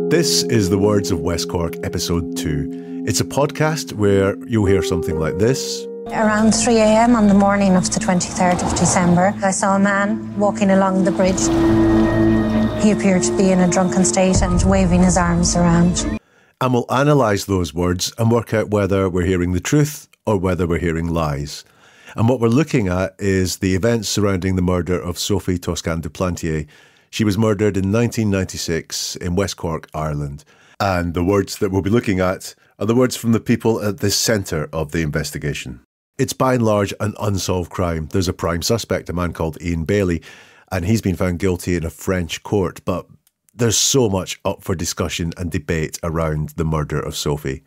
This is the Words of West Cork, episode 2. It's a podcast where you'll hear something like this. Around 3 a.m. on the morning of the 23rd of December, I saw a man walking along the bridge. He appeared to be in a drunken state and waving his arms around. And we'll analyse those words and work out whether we're hearing the truth or whether we're hearing lies. And what we're looking at is the events surrounding the murder of Sophie Toscan du Plantier. She was murdered in 1996 in West Cork, Ireland. And the words that we'll be looking at are the words from the people at the centre of the investigation. It's by and large an unsolved crime. There's a prime suspect, a man called Ian Bailey, and he's been found guilty in a French court. But there's so much up for discussion and debate around the murder of Sophie.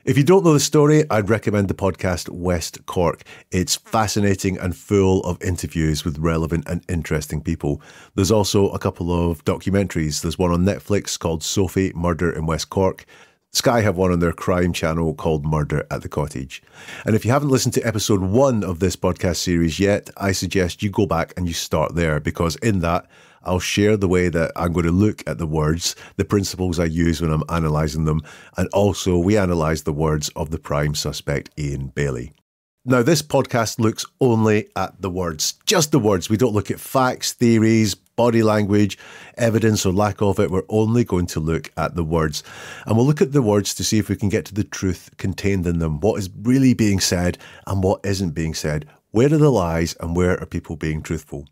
If you don't know the story, I'd recommend the podcast West Cork. It's fascinating and full of interviews with relevant and interesting people. There's also a couple of documentaries. There's one on Netflix called Sophie Murder in West Cork. Sky have one on their crime channel called Murder at the Cottage. And if you haven't listened to episode 1 of this podcast series yet, I suggest you go back and you start there, because in that, I'll share the way that I'm going to look at the words, the principles I use when I'm analysing them, and also we analyse the words of the prime suspect, Ian Bailey. Now, this podcast looks only at the words, just the words. We don't look at facts, theories, body language, evidence or lack of it. We're only going to look at the words. And we'll look at the words to see if we can get to the truth contained in them, what is really being said and what isn't being said. Where are the lies and where are people being truthful?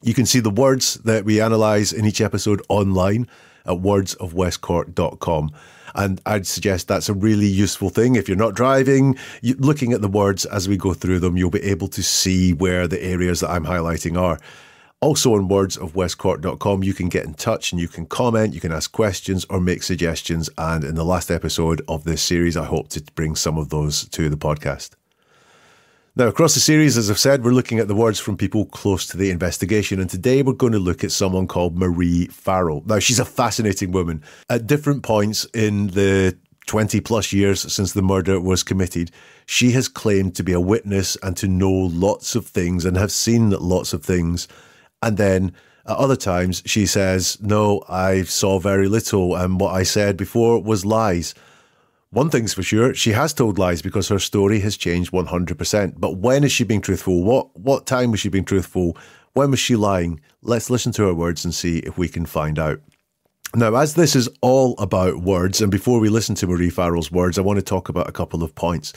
You can see the words that we analyse in each episode online at wordsofwestcork.com. And I'd suggest that's a really useful thing. If you're not driving, looking at the words as we go through them, you'll be able to see where the areas that I'm highlighting are. Also on wordsofwestcork.com, you can get in touch and you can comment, you can ask questions or make suggestions. And in the last episode of this series, I hope to bring some of those to the podcast. Now, across the series, as I've said, we're looking at the words from people close to the investigation. And today we're going to look at someone called Marie Farrell. Now, she's a fascinating woman. At different points in the 20 plus years since the murder was committed, she has claimed to be a witness and to know lots of things and have seen lots of things. And then at other times, she says, no, I saw very little. And what I said before was lies. One thing's for sure, she has told lies because her story has changed 100%. But when is she being truthful? What time was she being truthful? When was she lying? Let's listen to her words and see if we can find out. Now, as this is all about words, and before we listen to Marie Farrell's words, I want to talk about a couple of points.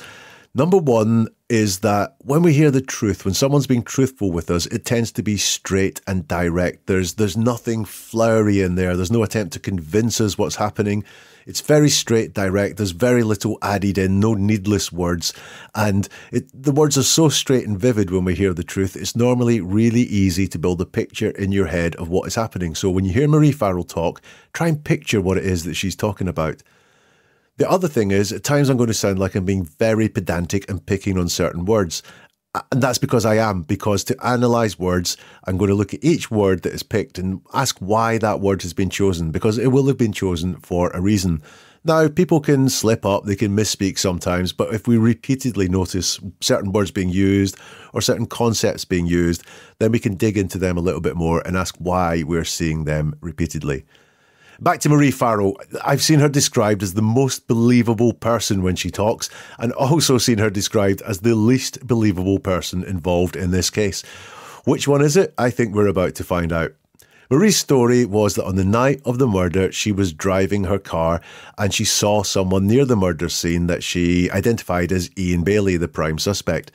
Number one is that when we hear the truth, when someone's being truthful with us, it tends to be straight and direct. There's nothing flowery in there. There's no attempt to convince us what's happening. It's very straight, direct. There's very little added in, no needless words. And the words are so straight and vivid when we hear the truth. It's normally really easy to build a picture in your head of what is happening. So when you hear Marie Farrell talk, try and picture what it is that she's talking about. The other thing is, at times I'm going to sound like I'm being very pedantic and picking on certain words. And that's because I am, because to analyse words, I'm going to look at each word that is picked and ask why that word has been chosen, because it will have been chosen for a reason. Now, people can slip up, they can misspeak sometimes, but if we repeatedly notice certain words being used or certain concepts being used, then we can dig into them a little bit more and ask why we're seeing them repeatedly. Back to Marie Farrell. I've seen her described as the most believable person when she talks, and also seen her described as the least believable person involved in this case. Which one is it? I think we're about to find out. Marie's story was that on the night of the murder, she was driving her car and she saw someone near the murder scene that she identified as Ian Bailey, the prime suspect.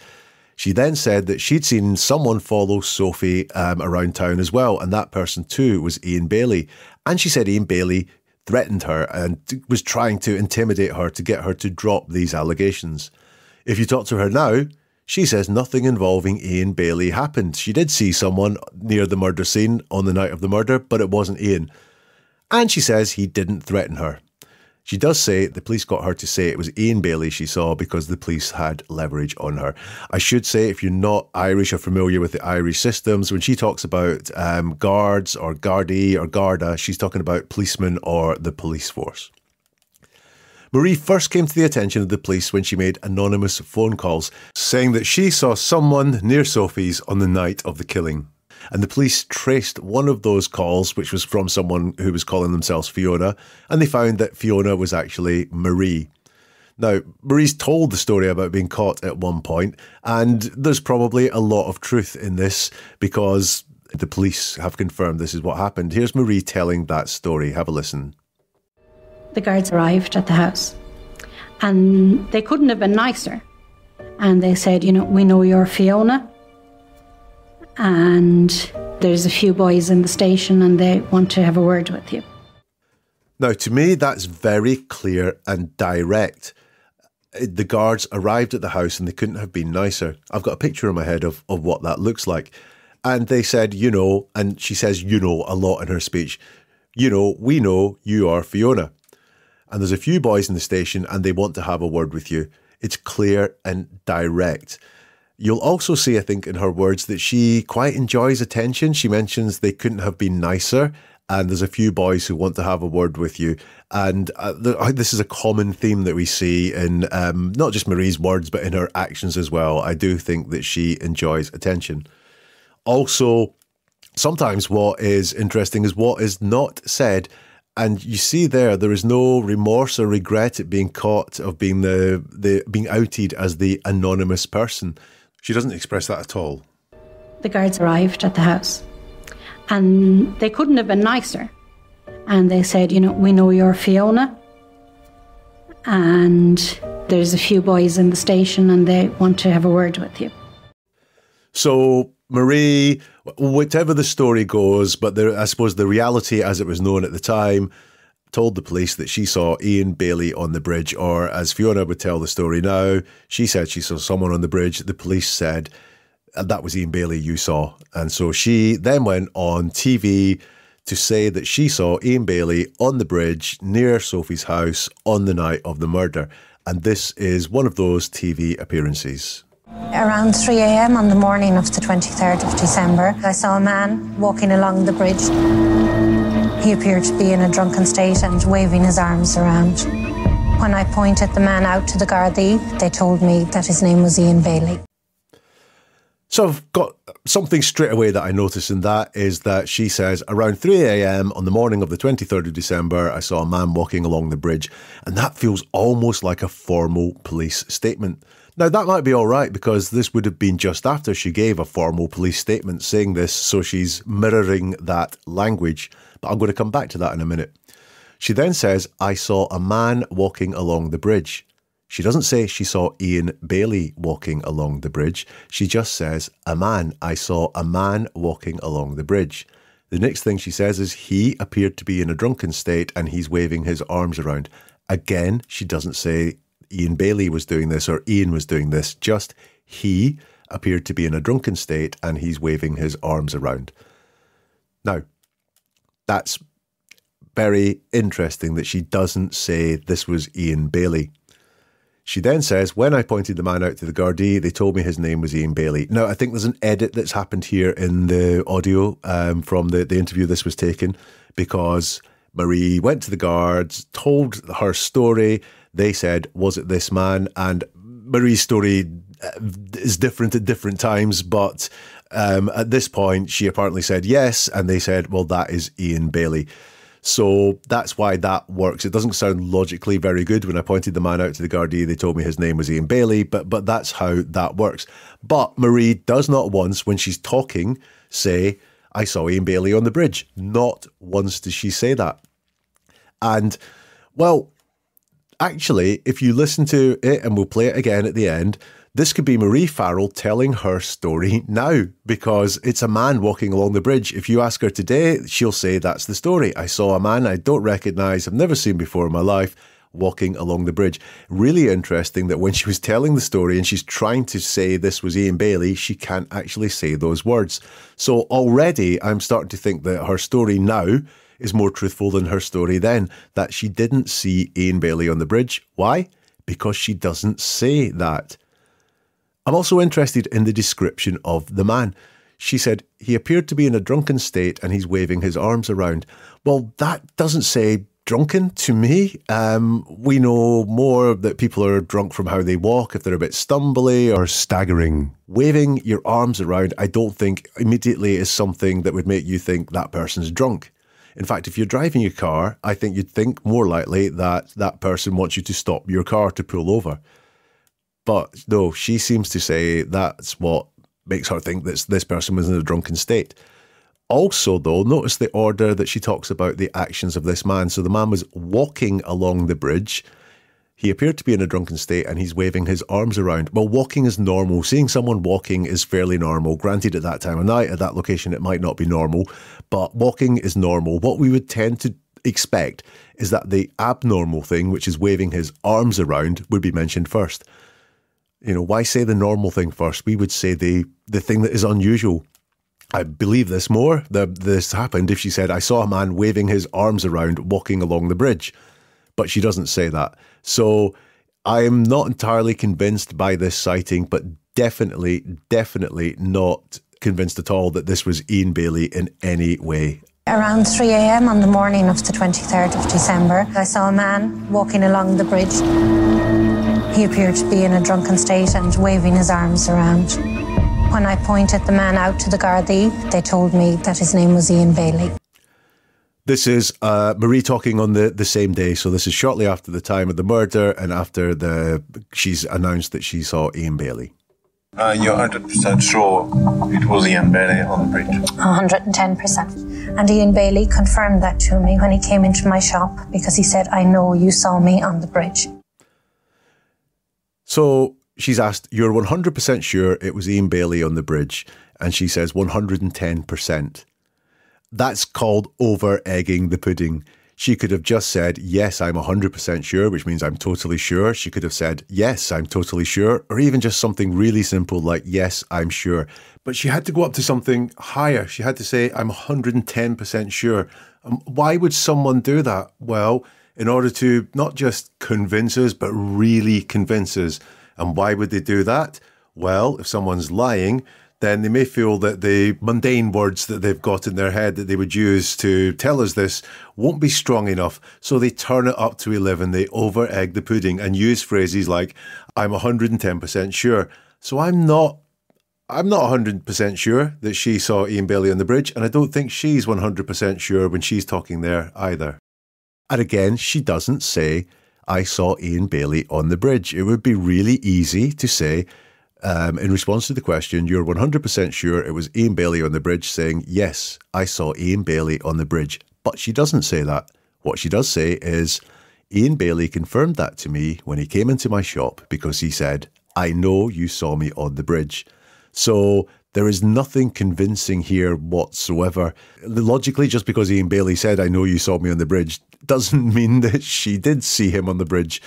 She then said that she'd seen someone follow Sophie around town as well, and that person too was Ian Bailey. And she said Ian Bailey threatened her and was trying to intimidate her to get her to drop these allegations. If you talk to her now, she says nothing involving Ian Bailey happened. She did see someone near the murder scene on the night of the murder, but it wasn't Ian. And she says he didn't threaten her. She does say the police got her to say it was Ian Bailey she saw because the police had leverage on her. I should say, if you're not Irish or familiar with the Irish systems, when she talks about guards or Gardaí or Garda, she's talking about policemen or the police force. Marie first came to the attention of the police when she made anonymous phone calls saying that she saw someone near Sophie's on the night of the killing. And the police traced one of those calls, which was from someone who was calling themselves Fiona, and they found that Fiona was actually Marie. Now, Marie's told the story about being caught at one point, and there's probably a lot of truth in this because the police have confirmed this is what happened. Here's Marie telling that story. Have a listen. The guards arrived at the house, and they couldn't have been nicer. And they said, you know, we know you're Fiona, and there's a few boys in the station and they want to have a word with you. Now, to me, that's very clear and direct. The guards arrived at the house and they couldn't have been nicer. I've got a picture in my head of what that looks like. And they said, you know, and she says, you know, a lot in her speech. You know, we know you are Fiona. And there's a few boys in the station and they want to have a word with you. It's clear and direct. You'll also see, I think, in her words that she quite enjoys attention. She mentions they couldn't have been nicer. And there's a few boys who want to have a word with you. And this is a common theme that we see in not just Marie's words, but in her actions as well. I do think that she enjoys attention. Also, sometimes what is interesting is what is not said. And you see there is no remorse or regret at being caught, of being being outed as the anonymous person. She doesn't express that at all. The guards arrived at the house, and they couldn't have been nicer. And they said, you know, we know you're Fiona, and there's a few boys in the station and they want to have a word with you. So Marie, whatever the story goes, but I suppose the reality as it was known at the time, told the police that she saw Ian Bailey on the bridge, or as Fiona would tell the story now, she said she saw someone on the bridge. The police said, that was Ian Bailey you saw. And so she then went on TV to say that she saw Ian Bailey on the bridge near Sophie's house on the night of the murder. And this is one of those TV appearances. Around 3 a.m. on the morning of the 23rd of December, I saw a man walking along the bridge. He appeared to be in a drunken state and waving his arms around. When I pointed the man out to the Gardaí, they told me that his name was Ian Bailey. So I've got something straight away that I noticed in that is that she says, around 3 a.m. on the morning of the 23rd of December, I saw a man walking along the bridge. And that feels almost like a formal police statement. Now, that might be all right because this would have been just after she gave a formal police statement saying this, so she's mirroring that language. But I'm going to come back to that in a minute. She then says, I saw a man walking along the bridge. She doesn't say she saw Ian Bailey walking along the bridge. She just says, a man. I saw a man walking along the bridge. The next thing she says is he appeared to be in a drunken state and he's waving his arms around. Again, she doesn't say Ian Bailey was doing this or Ian was doing this. Just he appeared to be in a drunken state and he's waving his arms around. Now, that's very interesting that she doesn't say this was Ian Bailey. She then says, when I pointed the man out to the Gardaí, they told me his name was Ian Bailey. Now, I think there's an edit that's happened here in the audio from the interview this was taken, because Marie went to the guards, told her story. They said, was it this man? And Marie's story is different at different times, but at this point, she apparently said yes, and they said, well, that is Ian Bailey. So that's why that works. It doesn't sound logically very good. When I pointed the man out to the Gardaí, they told me his name was Ian Bailey, but that's how that works. But Marie does not once, when she's talking, say, I saw Ian Bailey on the bridge. Not once does she say that. And, well, actually, if you listen to it, and we'll play it again at the end, this could be Marie Farrell telling her story now, because it's a man walking along the bridge. If you ask her today, she'll say that's the story. I saw a man I don't recognise, I've never seen before in my life, walking along the bridge. Really interesting that when she was telling the story and she's trying to say this was Ian Bailey, she can't actually say those words. So already I'm starting to think that her story now is more truthful than her story then, that she didn't see Ian Bailey on the bridge. Why? Because she doesn't say that. I'm also interested in the description of the man. She said, he appeared to be in a drunken state and he's waving his arms around. Well, that doesn't say drunken to me. We know more that people are drunk from how they walk, if they're a bit stumbly or staggering. Waving your arms around, I don't think immediately is something that would make you think that person's drunk. In fact, if you're driving your car, I think you'd think more likely that that person wants you to stop your car to pull over. But no, she seems to say that's what makes her think that this person was in a drunken state. Also, though, notice the order that she talks about the actions of this man. So the man was walking along the bridge. He appeared to be in a drunken state and he's waving his arms around. Well, walking is normal. Seeing someone walking is fairly normal. Granted, at that time of night, at that location, it might not be normal, but walking is normal. What we would tend to expect is that the abnormal thing, which is waving his arms around, would be mentioned first. You know, why say the normal thing first? We would say the thing that is unusual. I believe this more. This happened if she said, I saw a man waving his arms around walking along the bridge. But she doesn't say that. So I'm not entirely convinced by this sighting, but definitely not convinced at all that this was Ian Bailey in any way. Around 3 a.m. on the morning of the 23rd of December, I saw a man walking along the bridge. He appeared to be in a drunken state and waving his arms around. When I pointed the man out to the Gardaí, they told me that his name was Ian Bailey. This is Marie talking on the same day. So this is shortly after the time of the murder and after she's announced that she saw Ian Bailey. You're 100% sure it was Ian Bailey on the bridge? 110%. And Ian Bailey confirmed that to me when he came into my shop because he said, I know you saw me on the bridge. So she's asked, you're 100% sure it was Ian Bailey on the bridge? And she says 110%. That's called over-egging the pudding. She could have just said, yes, I'm 100% sure, which means I'm totally sure. She could have said, yes, I'm totally sure, or even just something really simple like, yes, I'm sure. But she had to go up to something higher. She had to say, I'm 110% sure. Why would someone do that? Well, in order to not just convince us, but really convince us. And why would they do that? Well, if someone's lying, then they may feel that the mundane words that they've got in their head that they would use to tell us this won't be strong enough. So they turn it up to 11. They over-egg the pudding and use phrases like, I'm 110% sure. So I'm not 100% sure that she saw Ian Bailey on the bridge, and I don't think she's 100% sure when she's talking there either. And again, she doesn't say, I saw Ian Bailey on the bridge. It would be really easy to say, in response to the question, you're 100% sure it was Ian Bailey on the bridge, saying, yes, I saw Ian Bailey on the bridge. But she doesn't say that. What she does say is, Ian Bailey confirmed that to me when he came into my shop because he said, I know you saw me on the bridge. So there is nothing convincing here whatsoever. Logically, just because Ian Bailey said, I know you saw me on the bridge, doesn't mean that she did see him on the bridge.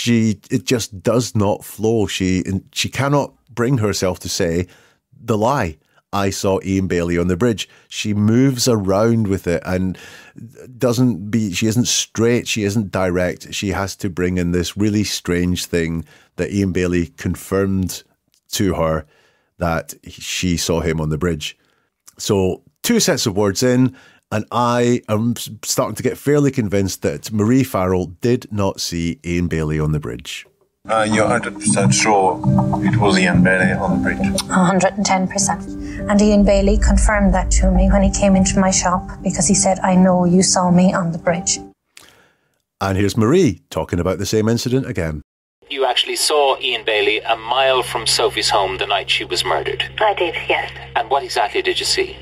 It just does not flow. She cannot bring herself to say the lie. I saw Ian Bailey on the bridge. She moves around with it and she isn't straight, she isn't direct. She has to bring in this really strange thing that Ian Bailey confirmed to her that she saw him on the bridge. So 2 sets of words in, and I am starting to get fairly convinced that Marie Farrell did not see Ian Bailey on the bridge. You're 100% sure it was Ian Bailey on the bridge? 110%. And Ian Bailey confirmed that to me when he came into my shop because he said, I know you saw me on the bridge. And here's Marie talking about the same incident again. You actually saw Ian Bailey a mile from Sophie's home the night she was murdered? I did, yes. And what exactly did you see?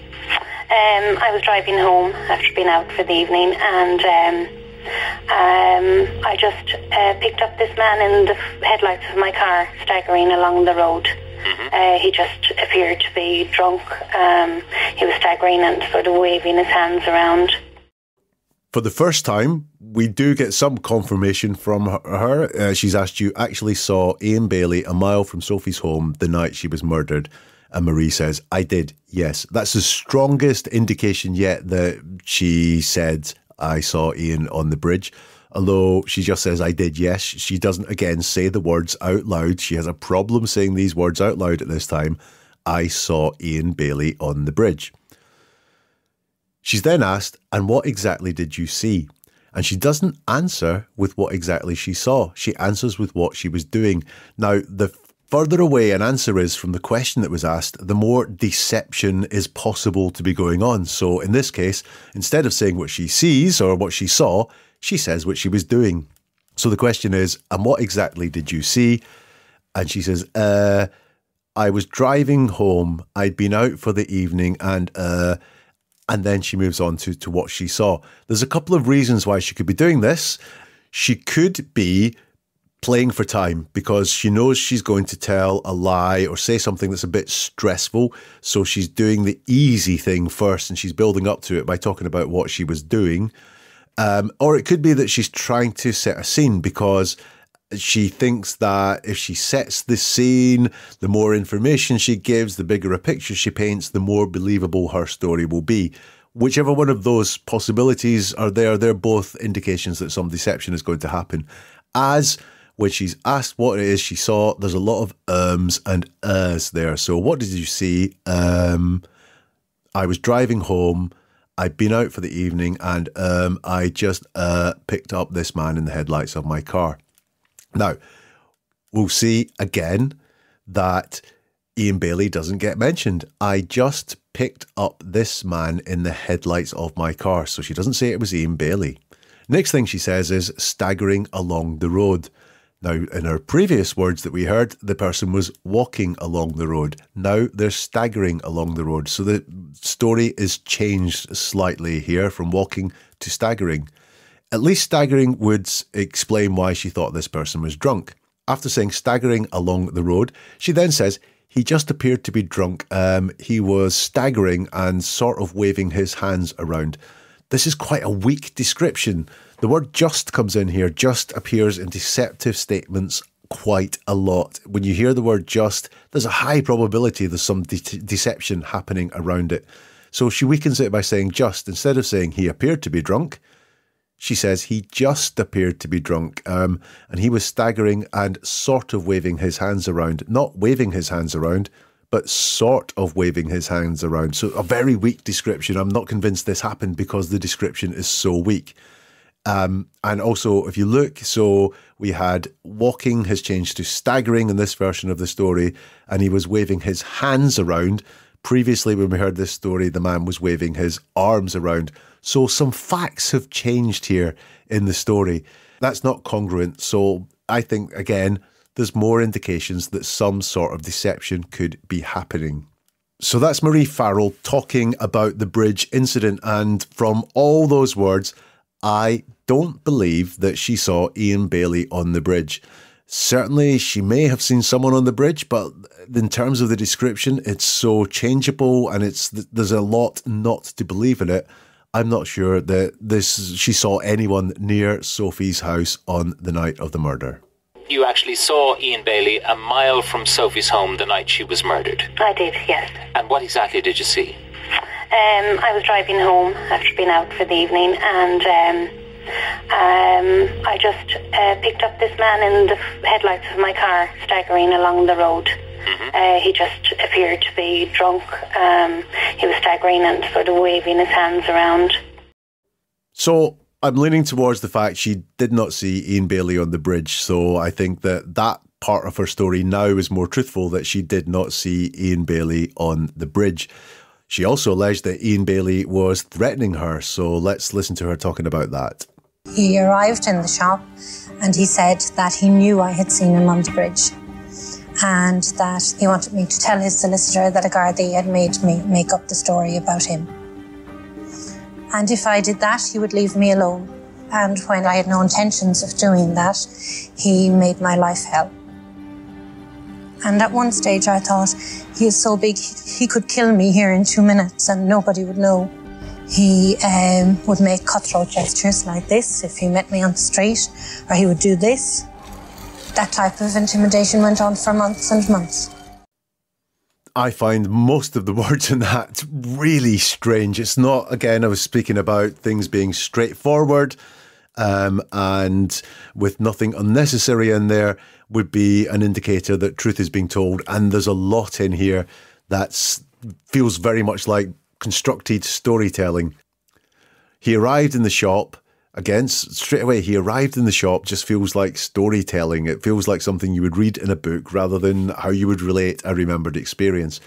I was driving home after being out for the evening, and I just picked up this man in the headlights of my car, staggering along the road. Mm-hmm. He just appeared to be drunk. He was staggering and sort of waving his hands around. For the first time, we do get some confirmation from her. She's asked, you actually saw Ian Bailey a mile from Sophie's home the night she was murdered. And Marie says, I did, yes. That's the strongest indication yet that she said, I saw Ian on the bridge. Although she just says, I did, yes. She doesn't, again, say the words out loud. She has a problem saying these words out loud at this time. I saw Ian Bailey on the bridge. She's then asked, and what exactly did you see? And she doesn't answer with what exactly she saw. She answers with what she was doing. Now, the further away an answer is from the question that was asked, the more deception is possible to be going on. So in this case, instead of saying what she sees or what she saw, she says what she was doing. So the question is, and what exactly did you see? And she says, I was driving home. I'd been out for the evening and then she moves on to what she saw. There's a couple of reasons why she could be doing this. She could be playing for time because she knows she's going to tell a lie or say something that's a bit stressful. So she's doing the easy thing first and she's building up to it by talking about what she was doing. Or it could be that she's trying to set a scene because she thinks that if she sets the scene, the more information she gives, the bigger a picture she paints, the more believable her story will be. Whichever one of those possibilities are there, they're both indications that some deception is going to happen. As when she's asked what it is she saw, there's a lot of and there. So what did you see? I was driving home. I'd been out for the evening and I just picked up this man in the headlights of my car. Now, we'll see again that Ian Bailey doesn't get mentioned. I just picked up this man in the headlights of my car. So she doesn't say it was Ian Bailey. Next thing she says is staggering along the road. Now, in her previous words that we heard, the person was walking along the road. Now they're staggering along the road. So the story is changed slightly here from walking to staggering. At least staggering would explain why she thought this person was drunk. After saying staggering along the road, she then says he just appeared to be drunk. He was staggering and sort of waving his hands around. This is quite a weak description. The word just comes in here. Just appears in deceptive statements quite a lot. When you hear the word just, there's a high probability there's some deception happening around it. So she weakens it by saying just. Instead of saying he appeared to be drunk, she says he just appeared to be drunk and he was staggering and sort of waving his hands around. Not waving his hands around, but sort of waving his hands around. So a very weak description. I'm not convinced this happened because the description is so weak. And also, if you look, so we had walking has changed to staggering in this version of the story, and he was waving his hands around. Previously, when we heard this story, the man was waving his arms around. So some facts have changed here in the story. That's not congruent. So I think, again, there's more indications that some sort of deception could be happening. So that's Marie Farrell talking about the bridge incident. And from all those words, I don't believe that she saw Ian Bailey on the bridge. Certainly, she may have seen someone on the bridge, but in terms of the description, it's so changeable and there's a lot not to believe in it. I'm not sure that she saw anyone near Sophie's house on the night of the murder. You actually saw Ian Bailey a mile from Sophie's home the night she was murdered? I did, yes. And what exactly did you see? I was driving home after being out for the evening and I just picked up this man in the headlights of my car staggering along the road. He just appeared to be drunk. He was staggering and sort of waving his hands around. So I'm leaning towards the fact she did not see Ian Bailey on the bridge. So I think that part of her story now is more truthful, that she did not see Ian Bailey on the bridge. She also alleged that Ian Bailey was threatening her. So let's listen to her talking about that. He arrived in the shop and he said that he knew I had seen him on the bridge and that he wanted me to tell his solicitor that a Gardaí had made me make up the story about him. And if I did that, he would leave me alone. And when I had no intentions of doing that, he made my life hell. And at one stage I thought, he is so big, he could kill me here in 2 minutes and nobody would know. He would make cutthroat gestures like this if he met me on the street, or he would do this. That type of intimidation went on for months and months. I find most of the words in that really strange. It's not, again, I was speaking about things being straightforward and with nothing unnecessary in there would be an indicator that truth is being told. And there's a lot in here that feels very much like constructed storytelling. He arrived in the shop Again, straight away, he arrived in the shop, just feels like storytelling. It feels like something you would read in a book rather than how you would relate a remembered experience.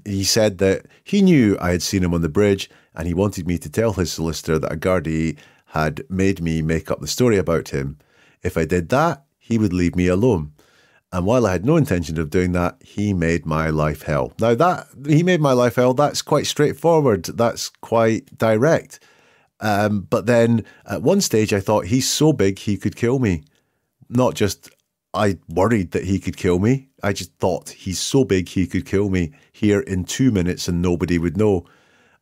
He said that he knew I had seen him on the bridge and he wanted me to tell his solicitor that a Gardaí had made me make up the story about him. If I did that, he would leave me alone. And while I had no intention of doing that, he made my life hell. Now that he made my life hell, that's quite straightforward. That's quite direct. But then at one stage I thought, he's so big he could kill me. Not just I worried that he could kill me. I just thought, he's so big he could kill me here in 2 minutes and nobody would know.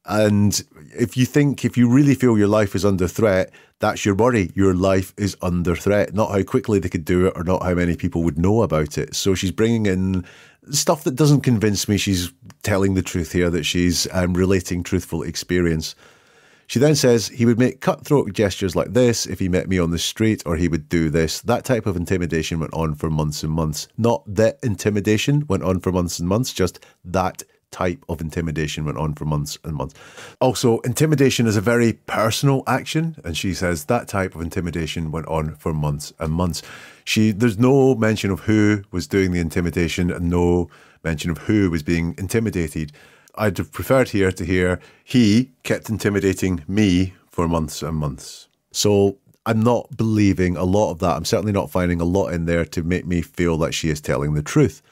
And if you really feel your life is under threat, that's your worry. Your life is under threat, not how quickly they could do it or not how many people would know about it. So she's bringing in stuff that doesn't convince me she's telling the truth here, that she's relating truthful experience. She then says he would make cutthroat gestures like this if he met me on the street, or he would do this. That type of intimidation went on for months and months. Not the intimidation went on for months and months, just that type of intimidation went on for months and months. Also, intimidation is a very personal action, and she says that type of intimidation went on for months and months. There's no mention of who was doing the intimidation and no mention of who was being intimidated. I'd have preferred here to hear he kept intimidating me for months and months. So I'm not believing a lot of that. I'm certainly not finding a lot in there to make me feel like she is telling the truth.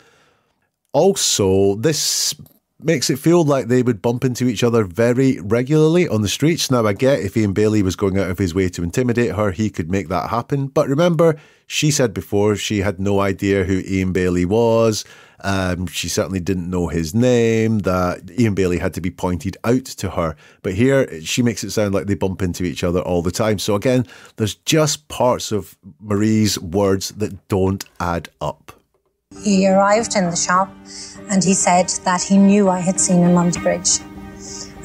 Also, this makes it feel like they would bump into each other very regularly on the streets. Now, I get if Ian Bailey was going out of his way to intimidate her, he could make that happen. But remember, she said before she had no idea who Ian Bailey was. She certainly didn't know his name, that Ian Bailey had to be pointed out to her. But here, she makes it sound like they bump into each other all the time. So again, there's just parts of Marie's words that don't add up. He arrived in the shop and he said that he knew I had seen him on the bridge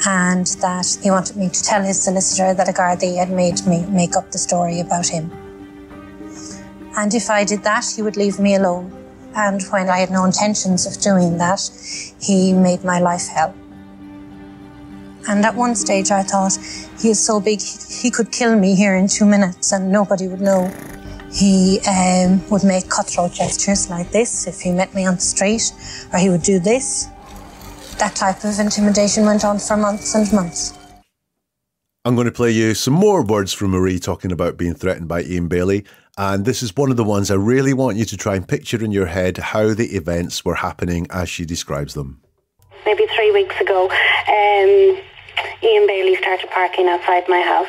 and that he wanted me to tell his solicitor that a Gardaí had made me make up the story about him. And if I did that, he would leave me alone. And when I had no intentions of doing that, he made my life hell. And at one stage I thought, he is so big, he could kill me here in 2 minutes and nobody would know. He would make cutthroat gestures like this if he met me on the street, or he would do this. That type of intimidation went on for months and months. I'm going to play you some more words from Marie talking about being threatened by Ian Bailey. And this is one of the ones I really want you to try and picture in your head how the events were happening as she describes them. Maybe 3 weeks ago, Ian Bailey started parking outside my house.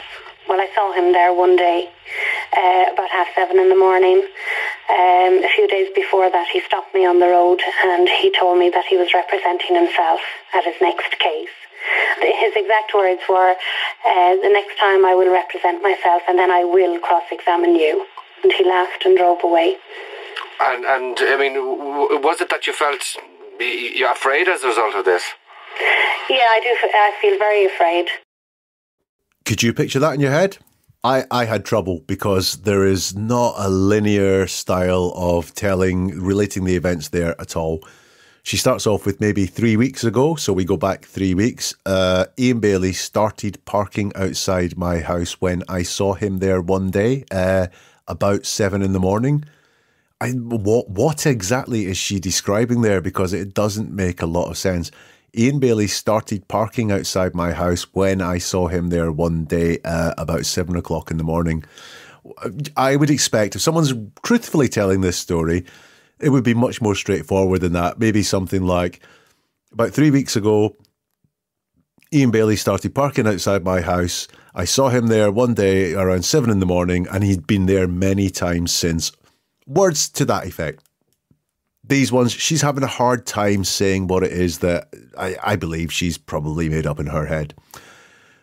Well, I saw him there one day, about 7:30 in the morning. A few days before that, he stopped me on the road and he told me that he was representing himself at his next case. His exact words were, the next time I will represent myself and then I will cross-examine you. And he laughed and drove away. And I mean, was it that you felt you're afraid as a result of this? Yeah, I do. I feel very afraid. Could you picture that in your head? I had trouble because there is not a linear style of relating the events there at all. She starts off with maybe 3 weeks ago, so we go back 3 weeks. Ian Bailey started parking outside my house when I saw him there one day, about 7 in the morning. What exactly is she describing there? Because it doesn't make a lot of sense. Ian Bailey started parking outside my house when I saw him there one day, about 7 o'clock in the morning. I would expect if someone's truthfully telling this story, it would be much more straightforward than that. Maybe something like, about 3 weeks ago, Ian Bailey started parking outside my house. I saw him there one day around 7 in the morning, and he'd been there many times since. Words to that effect. These ones, she's having a hard time saying what it is that I believe she's probably made up in her head.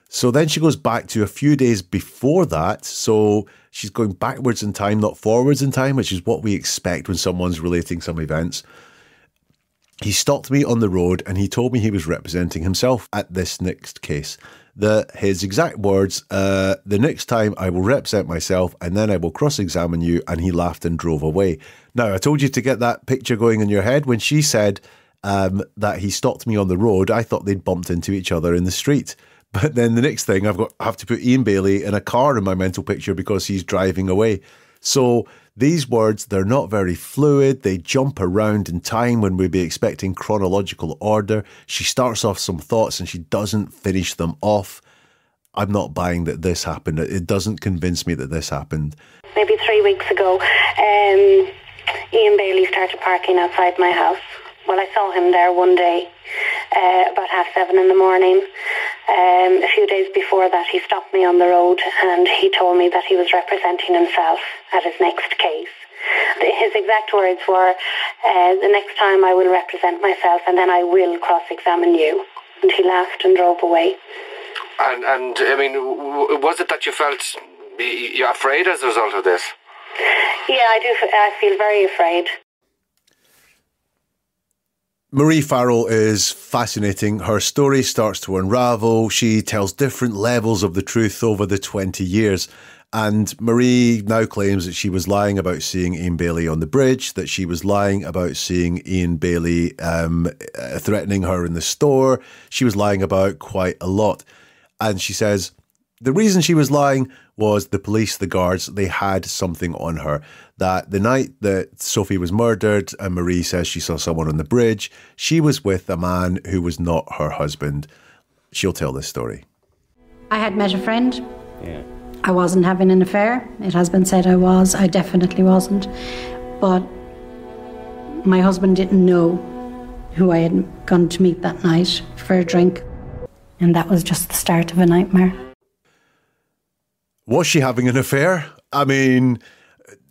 So then she goes back to a few days before that. So she's going backwards in time, not forwards in time, which is what we expect when someone's relating some events. He stopped me on the road and he told me he was representing himself at this next case. His exact words, the next time I will represent myself and then I will cross-examine you, and he laughed and drove away. Now, I told you to get that picture going in your head. When she said that he stopped me on the road, I thought they'd bumped into each other in the street. But then the next thing, I have to put Ian Bailey in a car in my mental picture because he's driving away. So these words, they're not very fluid. They jump around in time when we'd be expecting chronological order. She starts off some thoughts and she doesn't finish them off. I'm not buying that this happened. It doesn't convince me that this happened. Maybe 3 weeks ago, Ian Bailey started parking outside my house. Well, I saw him there one day, about 7:30 in the morning. A few days before that, he stopped me on the road and he told me that he was representing himself at his next case. His exact words were, the next time I will represent myself and then I will cross-examine you. And he laughed and drove away. And I mean, was it that you felt you're afraid as a result of this? Yeah, I do. I feel very afraid. Marie Farrell is fascinating. Her story starts to unravel. She tells different levels of the truth over the 20 years. And Marie now claims that she was lying about seeing Ian Bailey on the bridge, that she was lying about seeing Ian Bailey threatening her in the store. She was lying about quite a lot. And she says the reason she was lying was the police, the guards, they had something on her. That the night that Sophie was murdered, and Marie says she saw someone on the bridge, she was with a man who was not her husband. She'll tell this story. I had met a friend. Yeah. I wasn't having an affair. It has been said I was. I definitely wasn't. But my husband didn't know who I had gone to meet that night for a drink. And that was just the start of a nightmare. Was she having an affair? I mean,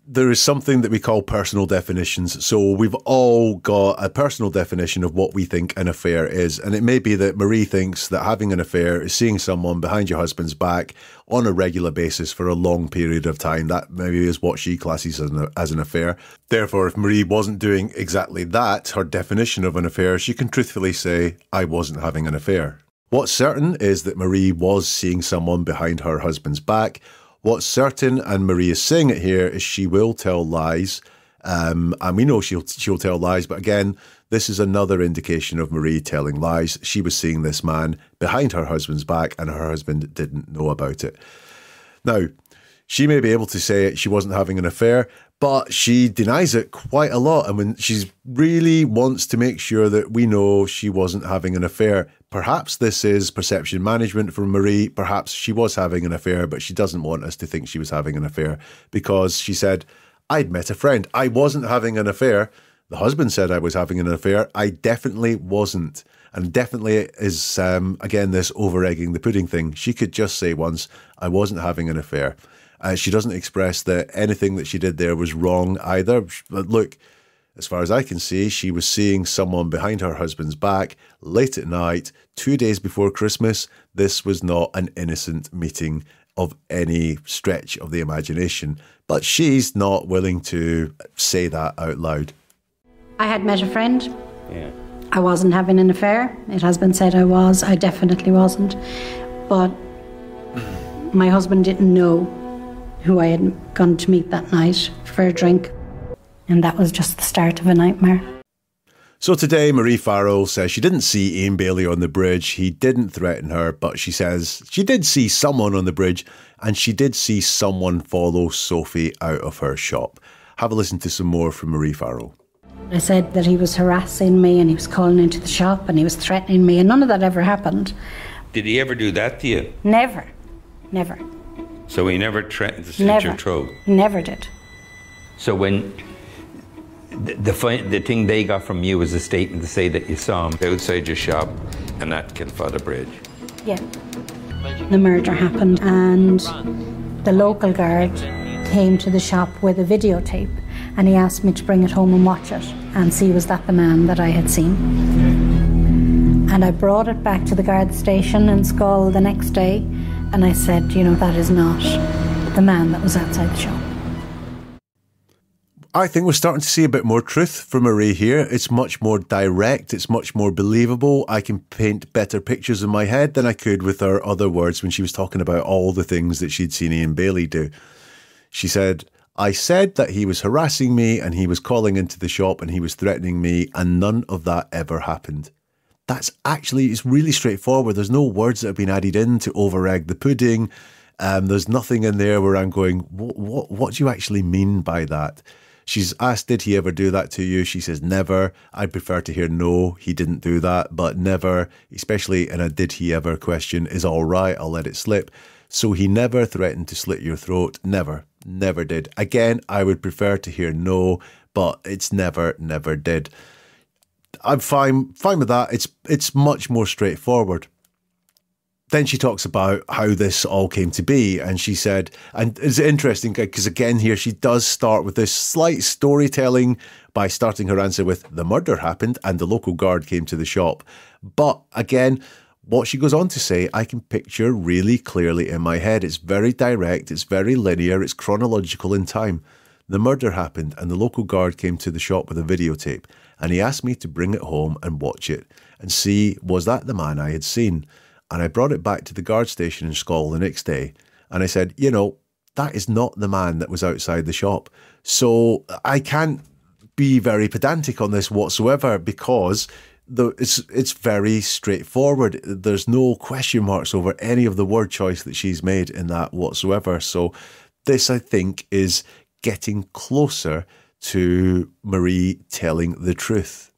there is something that we call personal definitions. So we've all got a personal definition of what we think an affair is. And it may be that Marie thinks that having an affair is seeing someone behind your husband's back on a regular basis for a long period of time. That maybe is what she classes as an affair. Therefore, if Marie wasn't doing exactly that, her definition of an affair, she can truthfully say, I wasn't having an affair. What's certain is that Marie was seeing someone behind her husband's back. What's certain, and Marie is saying it here, is she will tell lies. And we know she'll tell lies, but again, this is another indication of Marie telling lies. She was seeing this man behind her husband's back and her husband didn't know about it. Now, she may be able to say she wasn't having an affair, but she denies it quite a lot. And when she really wants to make sure that we know she wasn't having an affair, perhaps this is perception management from Marie. Perhaps she was having an affair, but she doesn't want us to think she was having an affair because she said, I'd met a friend. I wasn't having an affair. The husband said I was having an affair. I definitely wasn't. And definitely is, again, this over-egging the pudding thing. She could just say once, I wasn't having an affair. She doesn't express that anything that she did there was wrong either. But look, as far as I can see, she was seeing someone behind her husband's back late at night, 2 days before Christmas. This was not an innocent meeting of any stretch of the imagination. But she's not willing to say that out loud. I had met a friend. Yeah. I wasn't having an affair. It has been said I was. I definitely wasn't. But my husband didn't know who I had gone to meet that night for a drink. And that was just the start of a nightmare. So today, Marie Farrell says she didn't see Ian Bailey on the bridge. He didn't threaten her, but she says she did see someone on the bridge and she did see someone follow Sophie out of her shop. Have a listen to some more from Marie Farrell. I said that he was harassing me and he was calling into the shop and he was threatening me, and none of that ever happened. Did he ever do that to you? Never. Never. So he never threatened to slit your throat? Never did. So when the thing they got from you was a statement to say that you saw him outside your shop and at Kilfada Bridge? Yeah. The murder happened and the local guard came to the shop with a videotape and he asked me to bring it home and watch it and see was that the man that I had seen. And I brought it back to the guard station in Skull the next day and I said, you know, that is not the man that was outside the shop. I think we're starting to see a bit more truth from Marie here. It's much more direct. It's much more believable. I can paint better pictures in my head than I could with her other words when she was talking about all the things that she'd seen Ian Bailey do. She said, I said that he was harassing me and he was calling into the shop and he was threatening me and none of that ever happened. That's actually, it's really straightforward. There's no words that have been added in to over-egg the pudding. There's nothing in there where I'm going, what do you actually mean by that? She's asked, did he ever do that to you? She says, never. I'd prefer to hear no, he didn't do that, but never, especially in a did he ever question, is all right, I'll let it slip. So he never threatened to slit your throat. Never, never did. Again, I would prefer to hear no, but it's never, never did. I'm fine with that. It's much more straightforward. Then she talks about how this all came to be, and she said, and it's interesting because again here she does start with this slight storytelling by starting her answer with the murder happened and the local guard came to the shop. But again, what she goes on to say, I can picture really clearly in my head. It's very direct, it's very linear, it's chronological in time. The murder happened and the local guard came to the shop with a videotape and he asked me to bring it home and watch it and see, was that the man I had seen? And I brought it back to the guard station in Schull the next day and I said, you know, that is not the man that was outside the shop. So I can't be very pedantic on this whatsoever because it's very straightforward. There's no question marks over any of the word choice that she's made in that whatsoever. So this, I think, is getting closer to Marie telling the truth.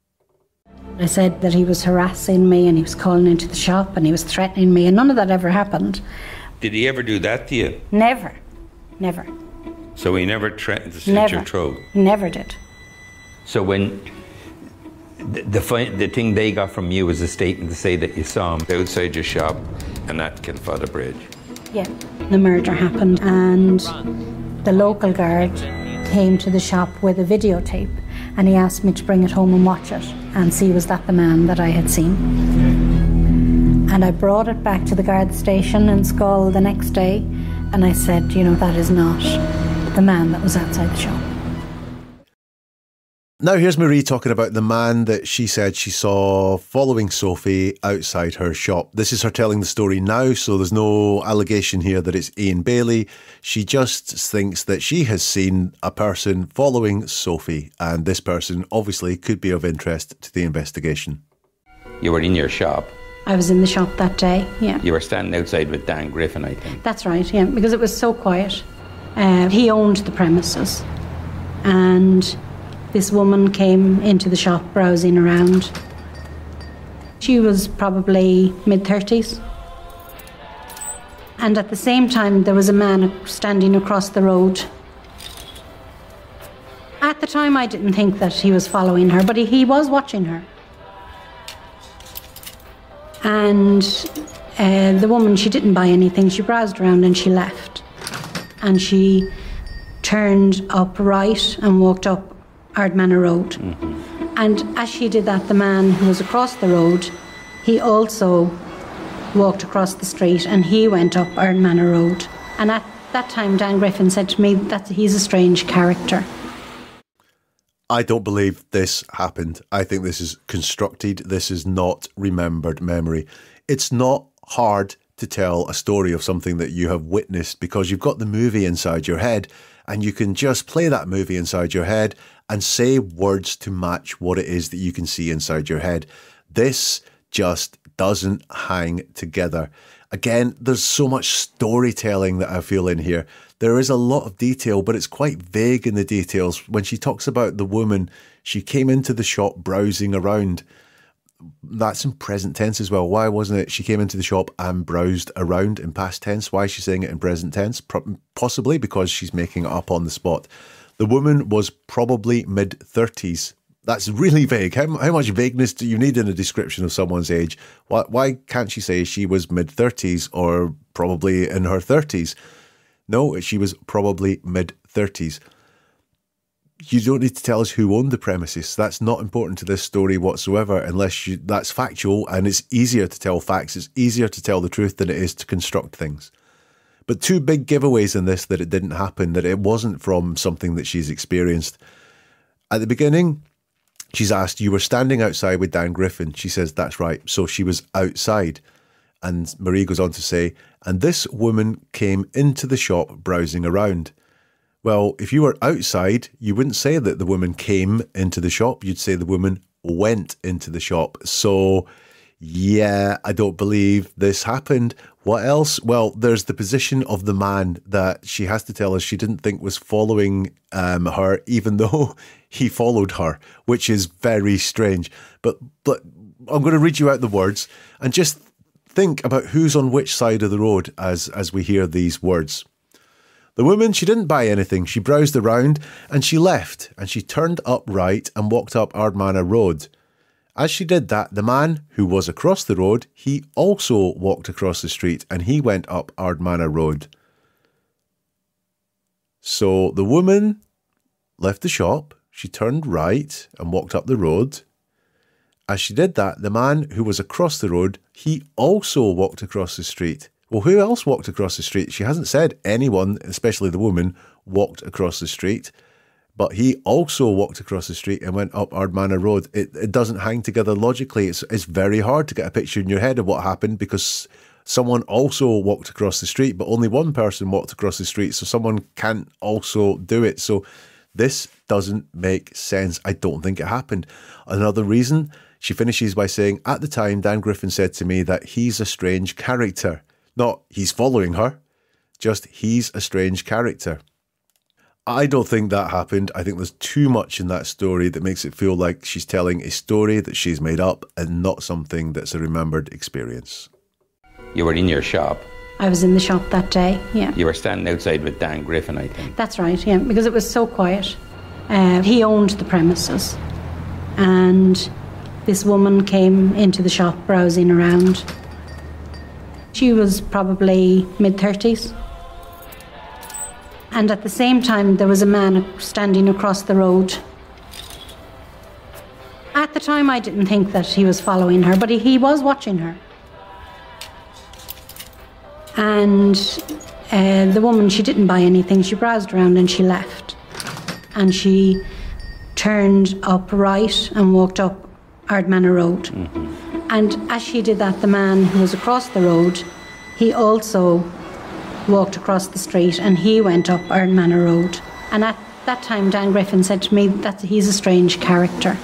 I said that he was harassing me and he was calling into the shop and he was threatening me, and none of that ever happened. Did he ever do that to you? Never. Never. So he never threatened to slit your throat? Never did. So when the thing they got from you was a statement to say that you saw him outside your shop and that Kilfada Bridge? Yeah. The murder happened and the local guard came to the shop with a videotape and he asked me to bring it home and watch it and see was that the man that I had seen. And I brought it back to the guard station in Schull the next day and I said, you know, that is not the man that was outside the shop. Now here's Marie talking about the man that she said she saw following Sophie outside her shop. This is her telling the story now, so there's no allegation here that it's Ian Bailey. She just thinks that she has seen a person following Sophie, and this person obviously could be of interest to the investigation. You were in your shop? I was in the shop that day, yeah. You were standing outside with Dan Griffin, I think. That's right, yeah, because it was so quiet. He owned the premises, and this woman came into the shop browsing around. She was probably mid-30s. And at the same time, there was a man standing across the road. At the time, I didn't think that he was following her, but he was watching her. And the woman, she didn't buy anything. She browsed around and she left. And she turned up right and walked up Ardmanor Road. Mm-hmm. And as she did that, the man who was across the road, he also walked across the street and he went up Ardmanor Road. And at that time, Dan Griffin said to me that he's a strange character. I don't believe this happened. I think this is constructed. This is not remembered memory. It's not hard to tell a story of something that you have witnessed because you've got the movie inside your head and you can just play that movie inside your head and say words to match what it is that you can see inside your head. This just doesn't hang together. Again, there's so much storytelling that I feel in here. There is a lot of detail, but it's quite vague in the details. When she talks about the woman, she came into the shop browsing around. That's in present tense as well. Why wasn't it she came into the shop and browsed around in past tense? Why is she saying it in present tense? Possibly because she's making it up on the spot. The woman was probably mid-30s. That's really vague. How much vagueness do you need in a description of someone's age? Why can't she say she was mid-30s or probably in her 30s? No, she was probably mid-30s. You don't need to tell us who owned the premises. That's not important to this story whatsoever unless that's factual, and it's easier to tell facts. It's easier to tell the truth than it is to construct things. But two big giveaways in this that it didn't happen, that it wasn't from something that she's experienced. At the beginning, she's asked, you were standing outside with Dan Griffin. She says, that's right. So she was outside. And Marie goes on to say, and this woman came into the shop browsing around. Well, if you were outside, you wouldn't say that the woman came into the shop. You'd say the woman went into the shop. So yeah, I don't believe this happened. What else? Well, there's the position of the man that she has to tell us she didn't think was following her, even though he followed her, which is very strange. But I'm going to read you out the words and just think about who's on which side of the road as we hear these words. The woman, she didn't buy anything. She browsed around and she left, and she turned up right and walked up Ardmanna Road. As she did that, the man who was across the road, he also walked across the street and he went up Ardmanna Road. So the woman left the shop, she turned right and walked up the road. As she did that, the man who was across the road, he also walked across the street. Well, who else walked across the street? She hasn't said anyone, especially the woman, walked across the street. But he also walked across the street and went up Ardmanna Road. It doesn't hang together logically. It's very hard to get a picture in your head of what happened because someone also walked across the street, but only one person walked across the street, so someone can't also do it. So this doesn't make sense. I don't think it happened. Another reason, she finishes by saying, at the time, Dan Griffin said to me that he's a strange character. Not he's following her, just he's a strange character. I don't think that happened. I think there's too much in that story that makes it feel like she's telling a story that she's made up and not something that's a remembered experience. You were in your shop. I was in the shop that day, yeah. You were standing outside with Dan Griffin, I think. That's right, yeah, because it was so quiet. He owned the premises, and this woman came into the shop browsing around. She was probably mid-30s. And at the same time, there was a man standing across the road. At the time, I didn't think that he was following her, but he was watching her. And the woman, she didn't buy anything. She browsed around and she left. And she turned up right and walked up Ardmanna Road. Mm-hmm. And as she did that, the man who was across the road, he also walked across the street and he went up Ardmanna Road. And at that time, Dan Griffin said to me that he's a strange character.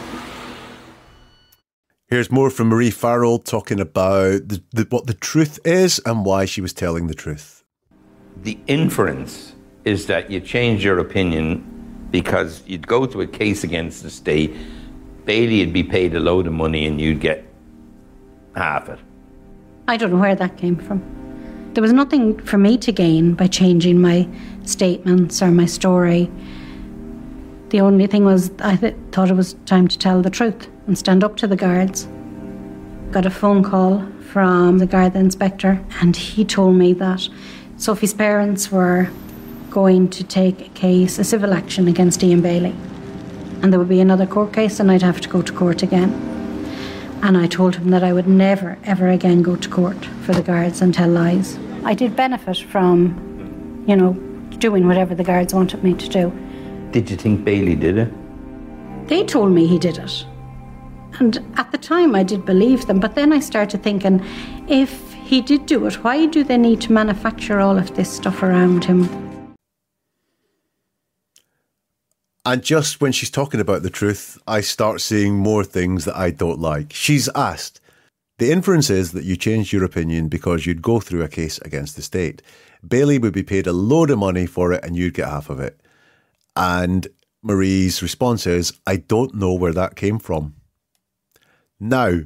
Here's more from Marie Farrell talking about what the truth is and why she was telling the truth. The inference is that you changed your opinion because you'd go to a case against the state, Bailey would be paid a load of money and you'd get half it. I don't know where that came from. There was nothing for me to gain by changing my statements or my story. The only thing was I thought it was time to tell the truth and stand up to the guards. Got a phone call from the Garda inspector and he told me that Sophie's parents were going to take a civil action against Ian Bailey. And there would be another court case and I'd have to go to court again. And I told him that I would never, ever again go to court for the guards and tell lies. I did benefit from, doing whatever the guards wanted me to do. Did you think Bailey did it? They told me he did it. And at the time I did believe them, but then I started thinking, if he did do it, why do they need to manufacture all of this stuff around him? And just when she's talking about the truth, I start seeing more things that I don't like. She's asked, the inference is that you changed your opinion because you'd go through a case against the state. Bailey would be paid a load of money for it and you'd get half of it. And Marie's response is, I don't know where that came from. Now,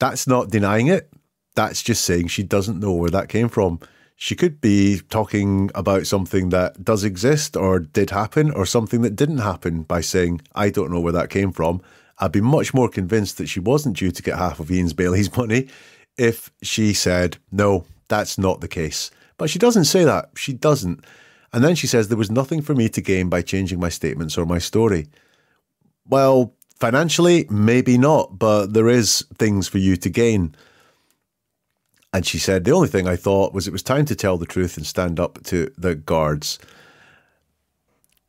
that's not denying it. That's just saying she doesn't know where that came from. She could be talking about something that does exist or did happen or something that didn't happen by saying, I don't know where that came from. I'd be much more convinced that she wasn't due to get half of Ian Bailey's money if she said, no, that's not the case. But she doesn't say that. She doesn't. And then she says there was nothing for me to gain by changing my statements or my story. Well, financially, maybe not, but there is things for you to gain. And she said, the only thing I thought was it was time to tell the truth and stand up to the guards.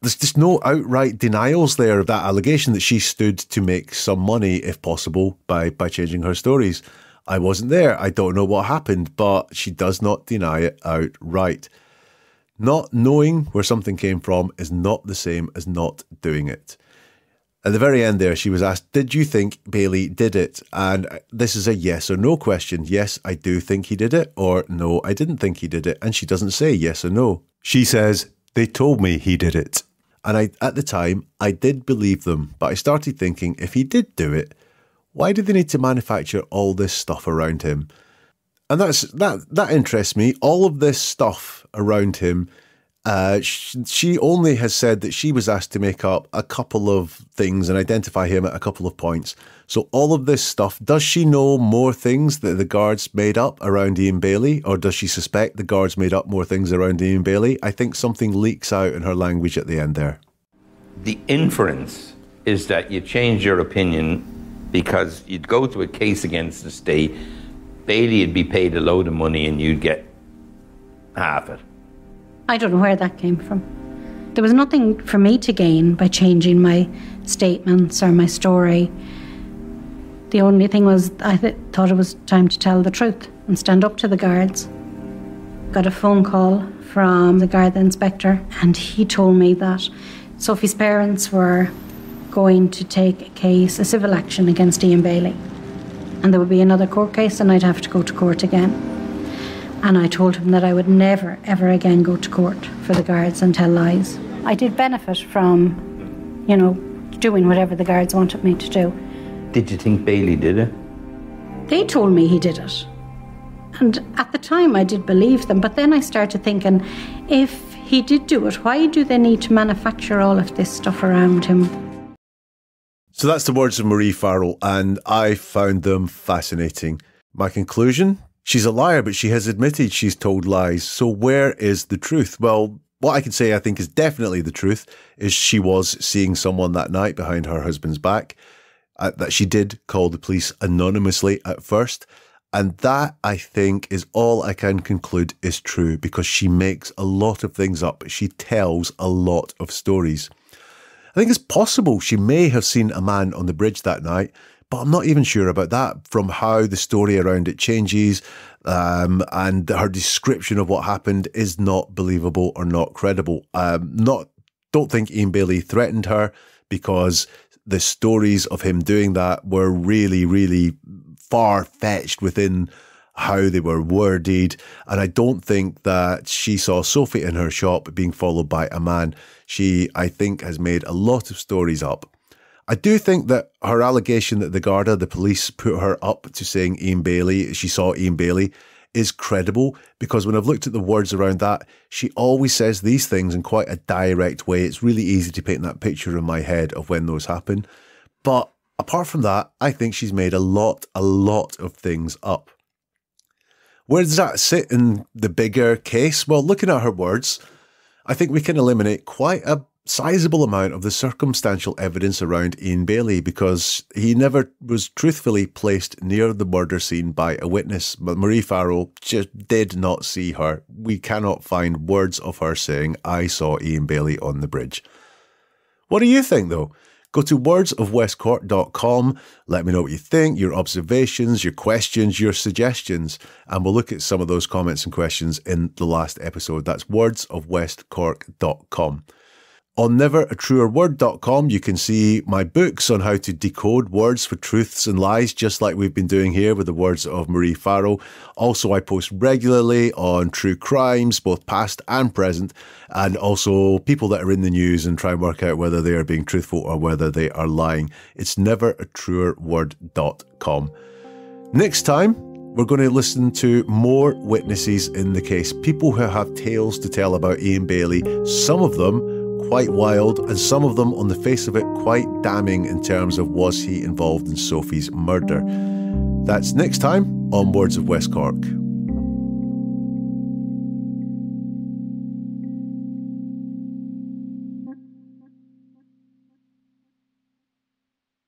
There's just no outright denials there of that allegation that she stood to make some money, if possible, by changing her stories. I wasn't there. I don't know what happened, but she does not deny it outright. Not knowing where something came from is not the same as not doing it. At the very end there, she was asked, did you think Bailey did it? And this is a yes or no question. Yes, I do think he did it, or no, I didn't think he did it. And she doesn't say yes or no. She says, they told me he did it. And at the time, I did believe them, but I started thinking, if he did do it, why do they need to manufacture all this stuff around him? And that interests me. All of this stuff around him. She only has said that she was asked to make up a couple of things and identify him at a couple of points. So all of this stuff, does she know more things that the guards made up around Ian Bailey, or does she suspect the guards made up more things around Ian Bailey? I think something leaks out in her language at the end there. The inference is that you change your opinion because you'd go to a case against the state, Bailey would be paid a load of money and you'd get half it. I don't know where that came from. There was nothing for me to gain by changing my statements or my story. The only thing was I thought it was time to tell the truth and stand up to the guards. Got a phone call from the Garda inspector and he told me that Sophie's parents were going to take a civil action against Ian Bailey. And there would be another court case and I'd have to go to court again. And I told him that I would never, ever again go to court for the guards and tell lies. I did benefit from, doing whatever the guards wanted me to do. Did you think Bailey did it? They told me he did it. And at the time I did believe them, but then I started thinking, if he did do it, why do they need to manufacture all of this stuff around him? So that's the words of Marie Farrell, and I found them fascinating. My conclusion? She's a liar, but she has admitted she's told lies. So where is the truth? Well, what I can say I think is definitely the truth is she was seeing someone that night behind her husband's back, that she did call the police anonymously at first. And that, I think, is all I can conclude is true because she makes a lot of things up. She tells a lot of stories. I think it's possible she may have seen a man on the bridge that night, but I'm not even sure about that from how the story around it changes, and her description of what happened is not believable or not credible. Don't think Ian Bailey threatened her because the stories of him doing that were really, really far-fetched within how they were worded, and I don't think that she saw Sophie in her shop being followed by a man. She, I think, has made a lot of stories up. I do think that her allegation that the Garda, the police, put her up to saying Ian Bailey, she saw Ian Bailey, is credible because when I've looked at the words around that, she always says these things in quite a direct way. It's really easy to paint that picture in my head of when those happen. But apart from that, I think she's made a lot of things up. Where does that sit in the bigger case? Well, looking at her words, I think we can eliminate quite a sizable amount of the circumstantial evidence around Ian Bailey because he never was truthfully placed near the murder scene by a witness. But Marie Farrell just did not see her. We cannot find words of her saying, I saw Ian Bailey on the bridge. What do you think though? Go to wordsofwestcork.com. Let me know what you think, your observations, your questions, your suggestions, and we'll look at some of those comments and questions in the last episode. That's wordsofwestcork.com. On neveratruerword.com, you can see my books on how to decode words for truths and lies, just like we've been doing here with the words of Marie Farrell. Also, I post regularly on true crimes, both past and present, and also people that are in the news and try and work out whether they are being truthful or whether they are lying. It's neveratruerword.com. Next time, we're going to listen to more witnesses in the case, people who have tales to tell about Ian Bailey, some of them quite wild, and some of them, on the face of it, quite damning in terms of was he involved in Sophie's murder. That's next time on Words of West Cork.